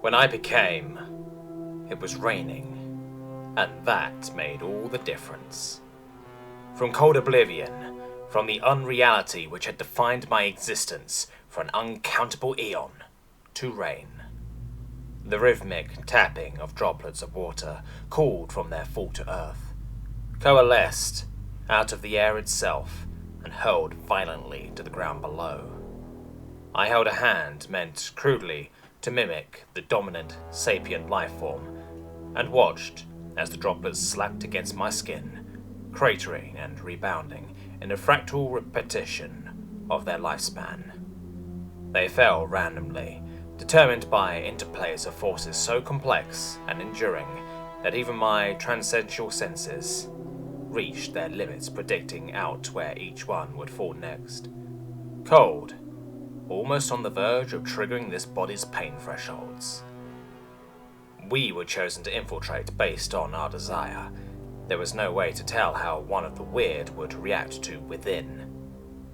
When I became, it was raining, and that made all the difference. From cold oblivion, from the unreality which had defined my existence for an uncountable eon, to rain. The rhythmic tapping of droplets of water called from their fall to earth, coalesced out of the air itself and hurled violently to the ground below. I held a hand meant crudely to mimic the dominant sapient life form and watched as the droplets slapped against my skin, cratering and rebounding in a fractal repetition of their lifespan. They fell randomly, determined by interplays of forces so complex and enduring that even my transcendental senses reached their limits, predicting out where each one would fall next. Cold, almost on the verge of triggering this body's pain thresholds. We were chosen to infiltrate based on our desire. There was no way to tell how one of the weird would react to within.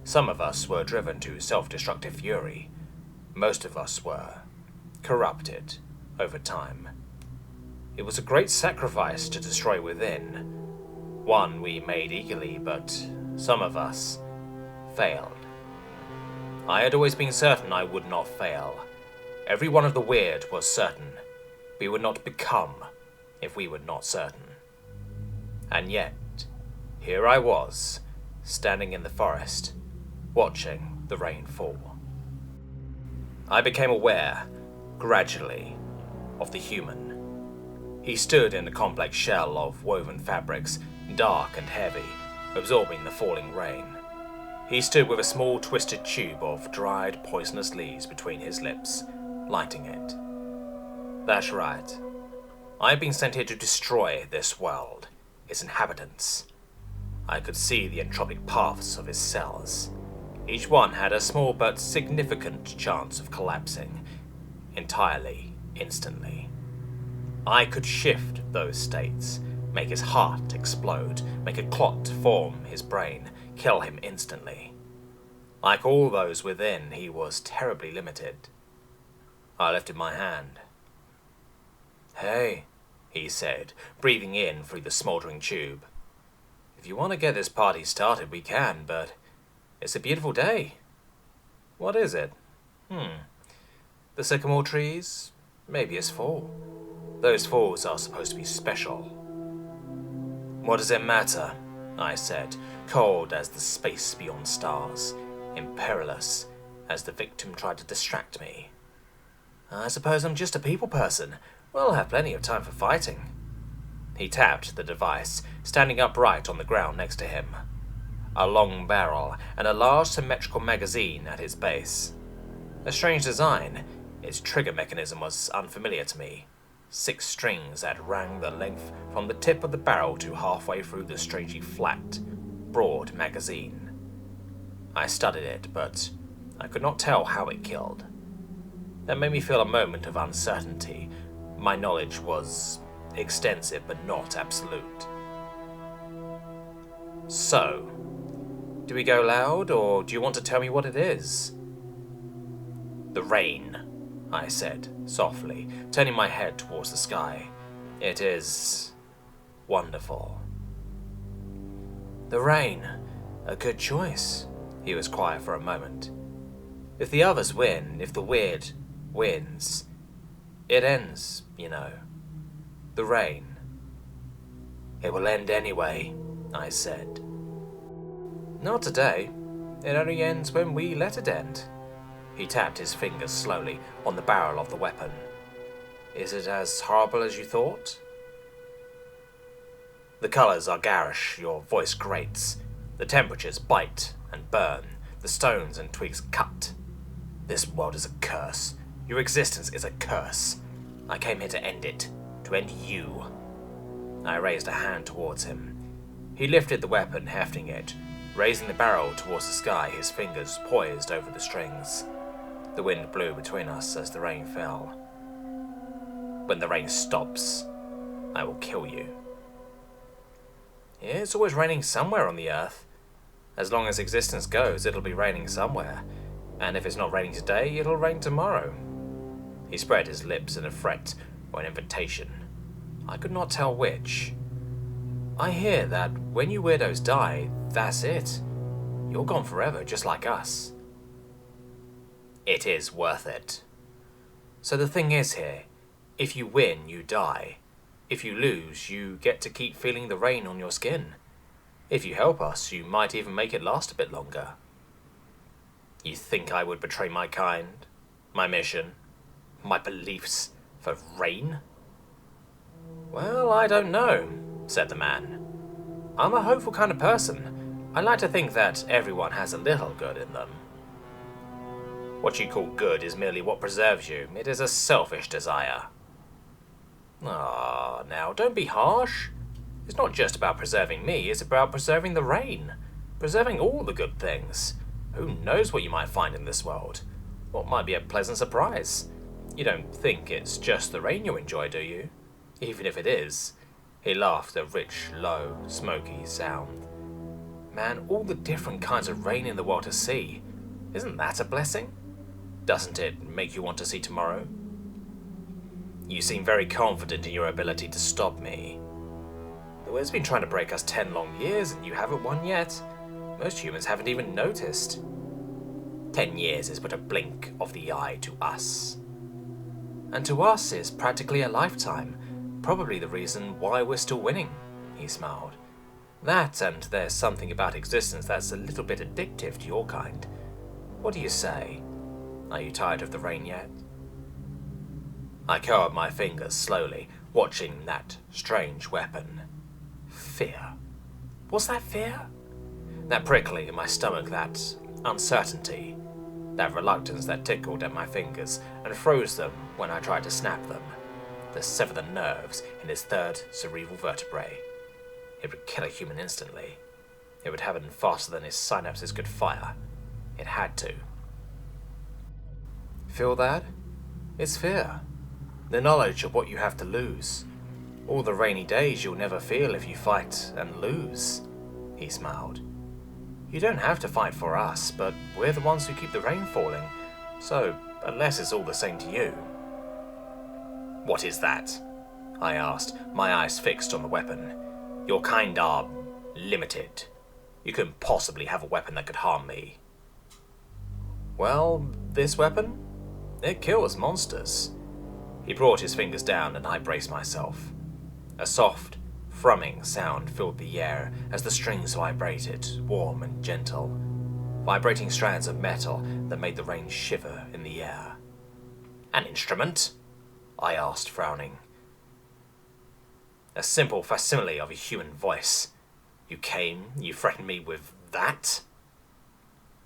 Some of us were driven to self-destructive fury. Most of us were corrupted over time. It was a great sacrifice to destroy within, one we made eagerly, but some of us failed. I had always been certain I would not fail. Every one of the weird was certain we would not become if we were not certain. And yet, here I was, standing in the forest, watching the rain fall. I became aware, gradually, of the human. He stood in a complex shell of woven fabrics, dark and heavy, absorbing the falling rain. He stood with a small twisted tube of dried poisonous leaves between his lips, lighting it. That's right. I've been sent here to destroy this world, its inhabitants. I could see the entropic paths of his cells. Each one had a small but significant chance of collapsing, entirely, instantly. I could shift those states, make his heart explode, make a clot form his brain, kill him instantly. Like all those within, he was terribly limited. I lifted my hand. "Hey," he said, breathing in through the smoldering tube. "If you want to get this party started, we can, but it's a beautiful day." "What is it?" The sycamore trees? Maybe it's fall. Those falls are supposed to be special." "What does it matter?" I said, cold as the space beyond stars, imperious as the victim tried to distract me. "I suppose I'm just a people person. We'll have plenty of time for fighting." He tapped the device, standing upright on the ground next to him. A long barrel and a large symmetrical magazine at its base. A strange design, its trigger mechanism was unfamiliar to me. 6 strings that ran the length from the tip of the barrel to halfway through the strangely flat, broad magazine. I studied it, but I could not tell how it killed. That made me feel a moment of uncertainty. My knowledge was extensive but not absolute. "So, do we go loud, or do you want to tell me what it is?" "The rain," I said, softly, turning my head towards the sky. "It is wonderful." "The rain. A good choice." He was quiet for a moment. "If the others win, if the weird wins, it ends, you know. The rain." "It will end anyway," I said. "Not today. It only ends when we let it end." He tapped his fingers slowly on the barrel of the weapon. "Is it as horrible as you thought?" "The colors are garish, your voice grates. The temperatures bite and burn, the stones and twigs cut. This world is a curse. Your existence is a curse. I came here to end it, to end you." I raised a hand towards him. He lifted the weapon, hefting it, raising the barrel towards the sky, his fingers poised over the strings. The wind blew between us as the rain fell. "When the rain stops, I will kill you." "It's always raining somewhere on the earth. As long as existence goes, it'll be raining somewhere. And if it's not raining today, it'll rain tomorrow." He spread his lips in a threat or an invitation. I could not tell which. I hear that when you weirdos die, that's it. You're gone forever, just like us. It is worth it. So the thing is here, if you win, you die. If you lose, you get to keep feeling the rain on your skin. If you help us, you might even make it last a bit longer. You think I would betray my kind, my mission, my beliefs for rain? Well, I don't know, said the man. I'm a hopeful kind of person. I like to think that everyone has a little good in them. What you call good is merely what preserves you. It is a selfish desire. Ah, now, don't be harsh. It's not just about preserving me, it's about preserving the rain. Preserving all the good things. Who knows what you might find in this world? What might be a pleasant surprise? You don't think it's just the rain you enjoy, do you? Even if it is. He laughed, a rich, low, smoky sound. Man, all the different kinds of rain in the world to see. Isn't that a blessing? Doesn't it make you want to see tomorrow? You seem very confident in your ability to stop me. The wind's been trying to break us 10 long years and you haven't won yet. Most humans haven't even noticed. 10 years is but a blink of the eye to us. And to us is practically a lifetime. Probably the reason why we're still winning, he smiled. That, and there's something about existence that's a little bit addictive to your kind. What do you say? Are you tired of the rain yet? I curled my fingers slowly, watching that strange weapon. Fear. Was that fear? That prickling in my stomach, that uncertainty, that reluctance that tickled at my fingers and froze them when I tried to snap them, to sever the nerves in his third cerebral vertebrae. It would kill a human instantly. It would happen faster than his synapses could fire. It had to. Feel that? It's fear. The knowledge of what you have to lose. All the rainy days you'll never feel if you fight and lose. He smiled. You don't have to fight for us, but we're the ones who keep the rain falling. So, unless it's all the same to you. What is that? I asked, my eyes fixed on the weapon. Your kind are limited. You couldn't possibly have a weapon that could harm me. Well, this weapon? It kills monsters. He brought his fingers down and I braced myself. A soft, thrumming sound filled the air as the strings vibrated, warm and gentle. Vibrating strands of metal that made the rain shiver in the air. An instrument? I asked, frowning. A simple facsimile of a human voice. You threatened me with that?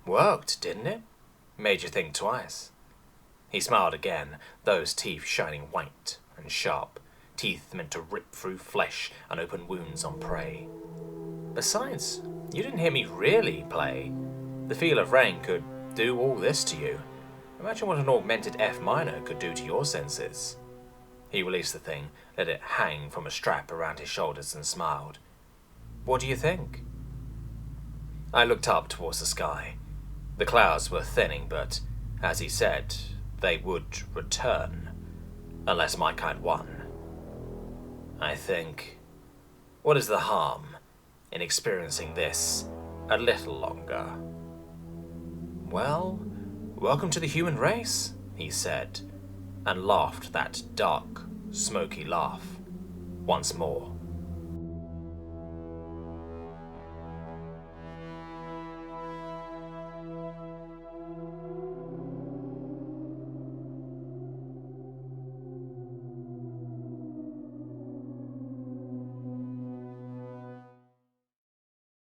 Worked, didn't it? Made you think twice. He smiled again, those teeth shining white and sharp, teeth meant to rip through flesh and open wounds on prey. Besides, you didn't hear me really play. The feel of rain could do all this to you. Imagine what an augmented F minor could do to your senses. He released the thing, let it hang from a strap around his shoulders and smiled. What do you think? I looked up towards the sky. The clouds were thinning, but, as he said, they would return, unless my kind won. I think, what is the harm in experiencing this a little longer? Well, welcome to the human race, he said, and laughed that dark, smoky laugh once more.